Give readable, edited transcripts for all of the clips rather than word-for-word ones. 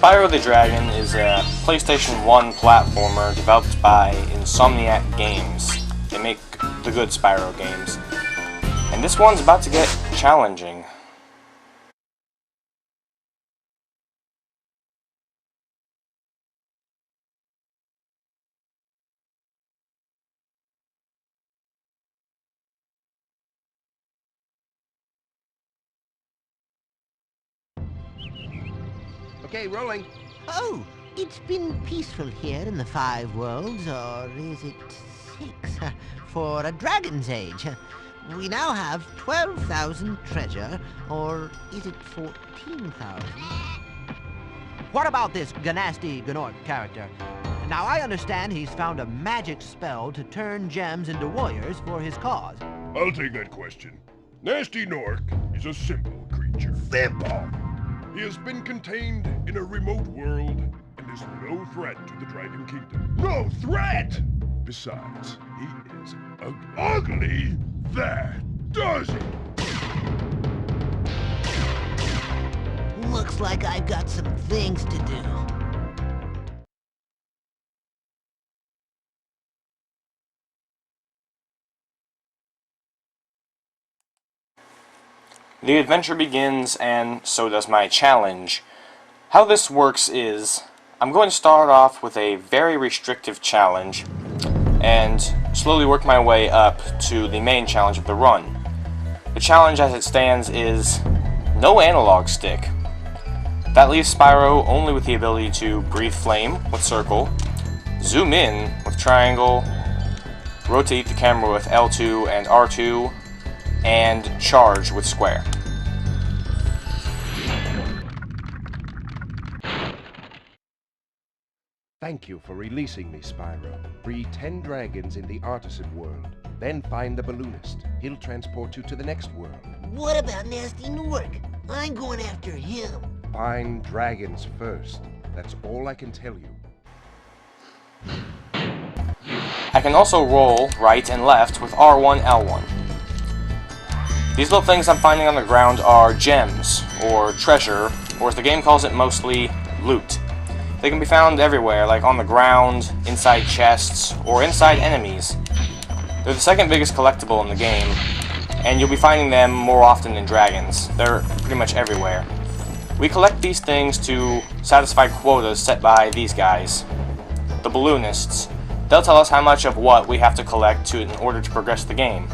Spyro the Dragon is a PlayStation 1 platformer developed by Insomniac Games. They make the good Spyro games. And this one's about to get challenging. Okay, rolling. Oh, it's been peaceful here in the 5 worlds, or is it 6? For a dragon's age. We now have 12,000 treasure, or is it 14,000? What about this Ganasty Gnorc character? Now, I understand he's found a magic spell to turn gems into warriors for his cause. I'll take that question. Nasty Gnorc is a simple creature. Simple! He has been contained in a remote world and is no threat to the Dragon Kingdom. No threat! Besides, he is ugly. That does it! Looks like I've got some things to do. The adventure begins, and so does my challenge. How this works is, I'm going to start off with a very restrictive challenge, and slowly work my way up to the main challenge of the run. The challenge as it stands is no analog stick. That leaves Spyro only with the ability to breathe flame with circle, zoom in with triangle, rotate the camera with L2 and R2, and charge with square. Thank you for releasing me, Spyro. Free 10 dragons in the artisan world. Then find the balloonist. He'll transport you to the next world. What about Nasty Gnorc? I'm going after him. Find dragons first. That's all I can tell you. I can also roll right and left with R1, L1. These little things I'm finding on the ground are gems, or treasure, or as the game calls it mostly, loot. They can be found everywhere, like on the ground, inside chests, or inside enemies. They're the second biggest collectible in the game, and you'll be finding them more often than dragons. They're pretty much everywhere. We collect these things to satisfy quotas set by these guys, the balloonists. They'll tell us how much of what we have to collect in order to progress the game.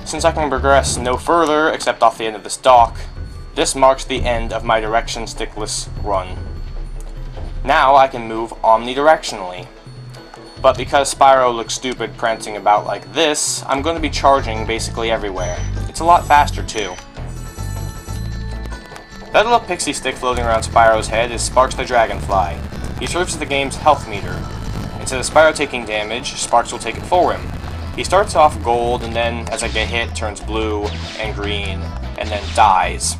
Since I can progress no further except off the end of this dock, this marks the end of my direction stickless run. Now I can move omnidirectionally. But because Spyro looks stupid prancing about like this, I'm going to be charging basically everywhere. It's a lot faster too. That little pixie stick floating around Spyro's head is Sparks the Dragonfly. He serves as the game's health meter. Instead of Spyro taking damage, Sparks will take it for him. He starts off gold, and then as I get hit, turns blue and green, and then dies.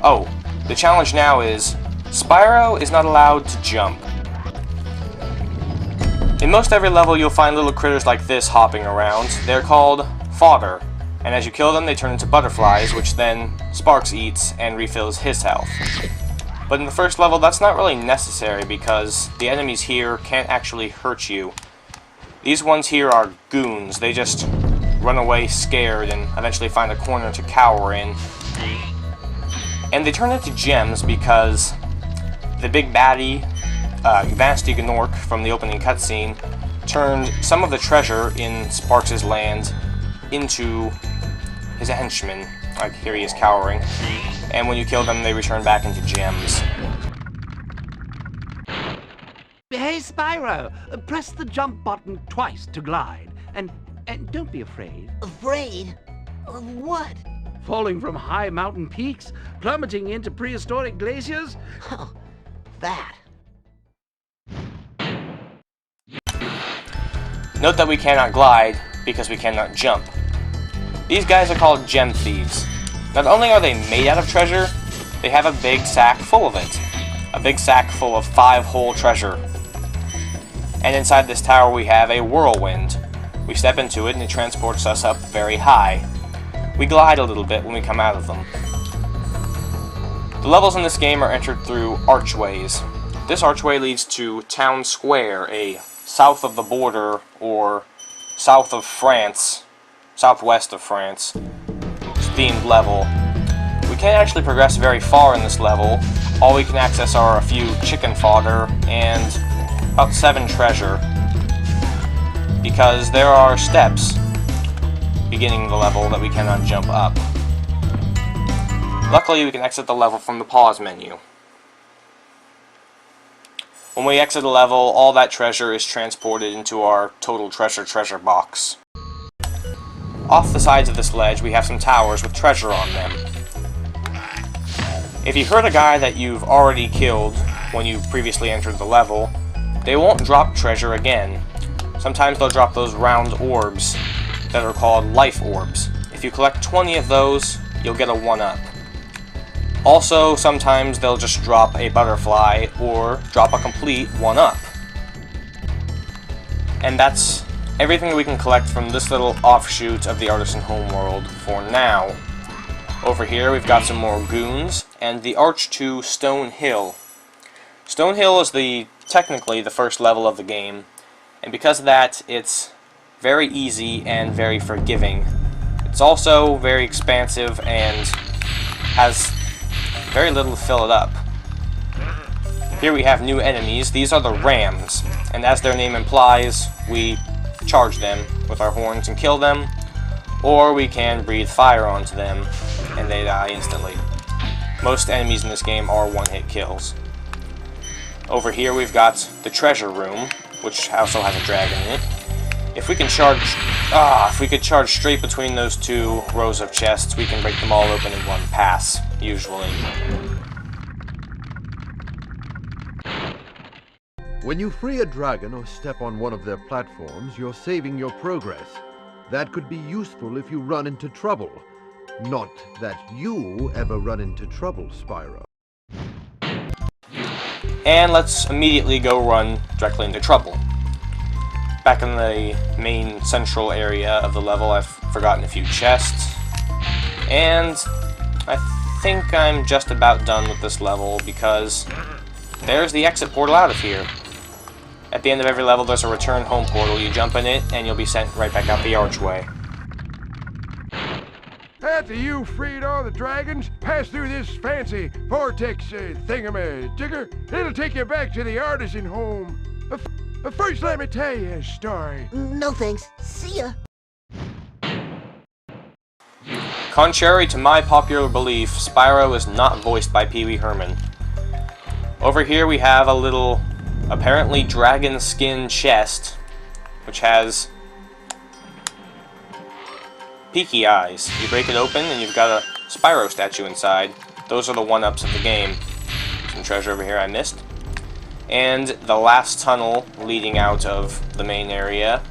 Oh, the challenge now is, Spyro is not allowed to jump. In most every level you'll find little critters like this hopping around. They're called fodder, and as you kill them they turn into butterflies, which then Sparks eats and refills his health. But in the first level that's not really necessary because the enemies here can't actually hurt you. These ones here are goons. They just run away scared and eventually find a corner to cower in. And they turn into gems because the big baddie, Nasty Gnorc from the opening cutscene, turned some of the treasure in Sparks' land into his henchmen. Like, here he is cowering. And when you kill them, they return back into gems. Hey, Spyro, press the jump button twice to glide. And don't be afraid. Afraid? Of what? Falling from high mountain peaks? Plummeting into prehistoric glaciers? Oh, that. Note that we cannot glide because we cannot jump. These guys are called gem thieves. Not only are they made out of treasure, they have a big sack full of it. A big sack full of 5 whole treasure. And inside this tower we have a whirlwind. We step into it and it transports us up very high. We glide a little bit when we come out of them. The levels in this game are entered through archways. This archway leads to Town Square, a south of the border, or south of France, southwest of France, themed level. We can't actually progress very far in this level. All we can access are a few chicken fodder and about 7 treasure, because there are steps beginning the level that we cannot jump up. Luckily, we can exit the level from the pause menu. When we exit a level, all that treasure is transported into our total treasure box. Off the sides of this ledge, we have some towers with treasure on them. If you hurt a guy that you've already killed when you previously entered the level, they won't drop treasure again. Sometimes they'll drop those round orbs that are called life orbs. If you collect 20 of those, you'll get a 1-up. Also, sometimes they'll just drop a butterfly or drop a complete 1-up. And that's everything we can collect from this little offshoot of the Artisan Homeworld for now. Over here we've got some more goons and the arch to Stone Hill. Stone Hill is technically the first level of the game, and because of that it's very easy and very forgiving. It's also very expansive and has very little to fill it up. Here we have new enemies. These are the rams, and as their name implies, we charge them with our horns and kill them, or we can breathe fire onto them and they die instantly. Most enemies in this game are one-hit kills. Over here we've got the treasure room, which also has a dragon in it. If we could charge straight between those 2 rows of chests, we can break them all open in one pass, usually. When you free a dragon or step on one of their platforms, you're saving your progress. That could be useful if you run into trouble. Not that you ever run into trouble, Spyro. And let's immediately go run directly into trouble. Back in the main central area of the level, I've forgotten a few chests. And I think I'm just about done with this level because there's the exit portal out of here. At the end of every level there's a return home portal. You jump in it and you'll be sent right back out the archway. After you freed all the dragons, pass through this fancy vortex thingamajigger. It'll take you back to the artisan home. But first let me tell you a story. No thanks. See ya. Contrary to my popular belief, Spyro is not voiced by Pee Wee Herman. Over here we have a little, apparently dragon skin chest, which has peaky eyes. You break it open and you've got a Spyro statue inside. Those are the 1-ups of the game. Some treasure over here I missed. And the last tunnel leading out of the main area.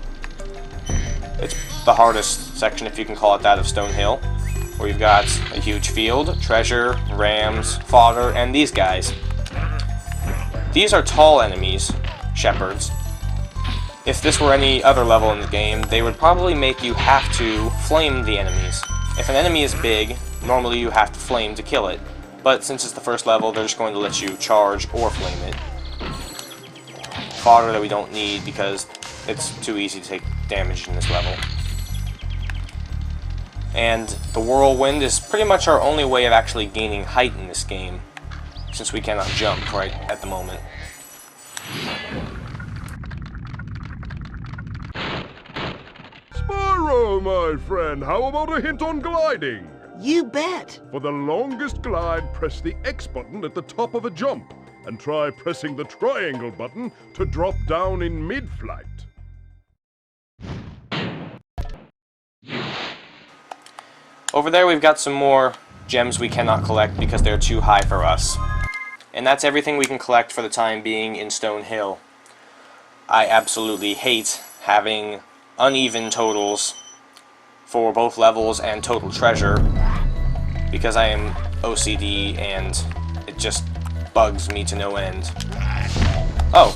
It's the hardest section, if you can call it that, of Stone Hill, where you've got a huge field, treasure, rams, fodder, and these guys. These are tall enemies, shepherds. If this were any other level in the game, they would probably make you have to flame the enemies. If an enemy is big, normally you have to flame to kill it. But since it's the first level, they're just going to let you charge or flame it. Fodder that we don't need because it's too easy to take damage in this level. And the whirlwind is pretty much our only way of actually gaining height in this game, since we cannot jump right at the moment. Spyro, my friend, how about a hint on gliding? You bet. For the longest glide, press the X button at the top of a jump, and try pressing the triangle button to drop down in mid-flight. Over there we've got some more gems we cannot collect because they're too high for us. And that's everything we can collect for the time being in Stone Hill. I absolutely hate having uneven totals for both levels and total treasure, because I am OCD, and it just bugs me to no end. Oh,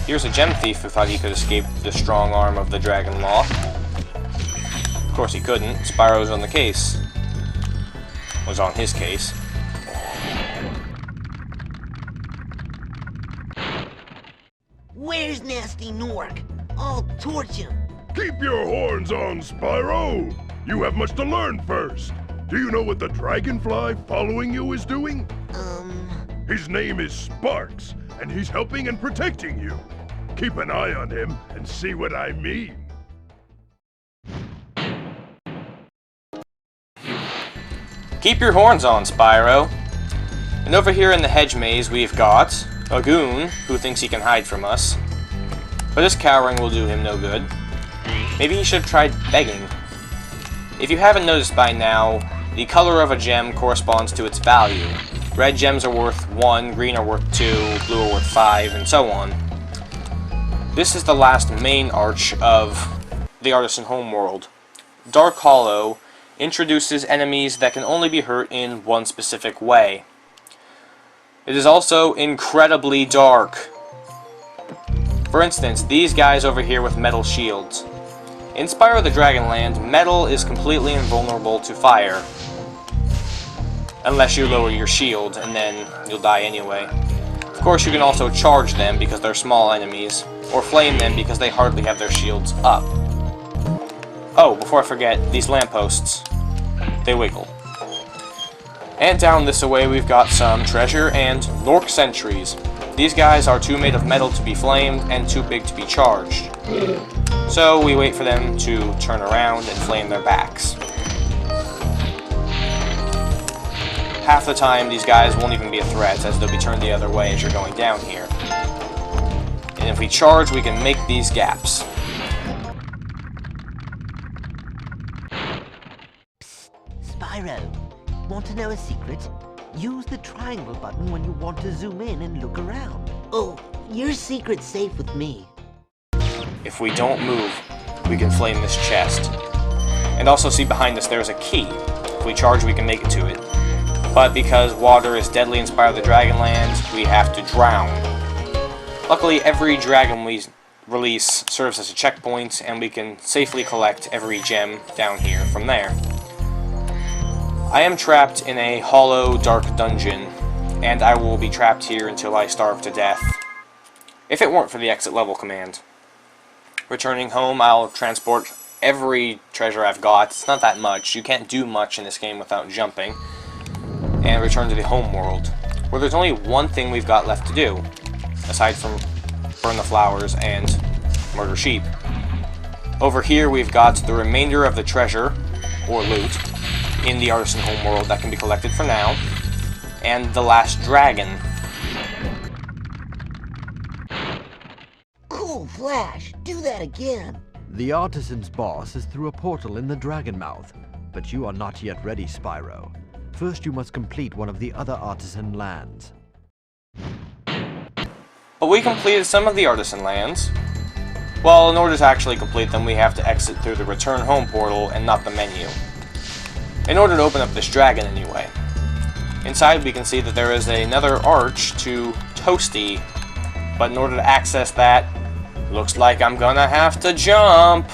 here's a gem thief who thought he could escape the strong arm of the Dragon Law. Of course he couldn't. Spyro's on the case. Was on his case. Where's Nasty Nork? I'll torch him. Keep your horns on, Spyro! You have much to learn first. Do you know what the dragonfly following you is doing? His name is Sparks, and he's helping and protecting you. Keep an eye on him and see what I mean. Keep your horns on, Spyro. And over here in the hedge maze we've got a goon who thinks he can hide from us. But his cowering will do him no good. Maybe he should have tried begging. If you haven't noticed by now, the color of a gem corresponds to its value. Red gems are worth 1, green are worth 2, blue are worth 5, and so on. This is the last main arch of the Artisan Homeworld. Dark Hollow introduces enemies that can only be hurt in one specific way. It is also incredibly dark. For instance, these guys over here with metal shields. In Spyro the Dragonland, metal is completely invulnerable to fire. Unless you lower your shield, and then you'll die anyway. Of course, you can also charge them because they're small enemies, or flame them because they hardly have their shields up. Oh, before I forget, these lampposts. They wiggle. And down this way we've got some treasure and Nork sentries. These guys are too made of metal to be flamed and too big to be charged. So we wait for them to turn around and flame their backs. Half the time these guys won't even be a threat, as they'll be turned the other way as you're going down here. And if we charge, we can make these gaps. Psst, Spyro, want to know a secret? Use the triangle button when you want to zoom in and look around. Oh, your secret's safe with me. If we don't move, we can flame this chest. And also see behind us there's a key. If we charge, we can make it to it. But because water is deadly in Spyro the Dragonland, we have to drown. Luckily, every dragon we release serves as a checkpoint, and we can safely collect every gem down here from there. I am trapped in a hollow, dark dungeon, and I will be trapped here until I starve to death. If it weren't for the exit level command. Returning home, I'll transport every treasure I've got. It's not that much. You can't do much in this game without jumping. And return to the home world, where there's only one thing we've got left to do, aside from burn the flowers and murder sheep. Over here we've got the remainder of the treasure, or loot, in the Artisan Homeworld that can be collected for now, and the last dragon. Cool Flash, do that again. The Artisan's boss is through a portal in the Dragon Mouth, but you are not yet ready, Spyro. First, you must complete one of the other Artisan lands. But we completed some of the Artisan lands. Well, in order to actually complete them, we have to exit through the Return Home portal and not the menu. In order to open up this dragon, anyway. Inside, we can see that there is another arch to Toasty, but in order to access that, looks like I'm gonna have to jump.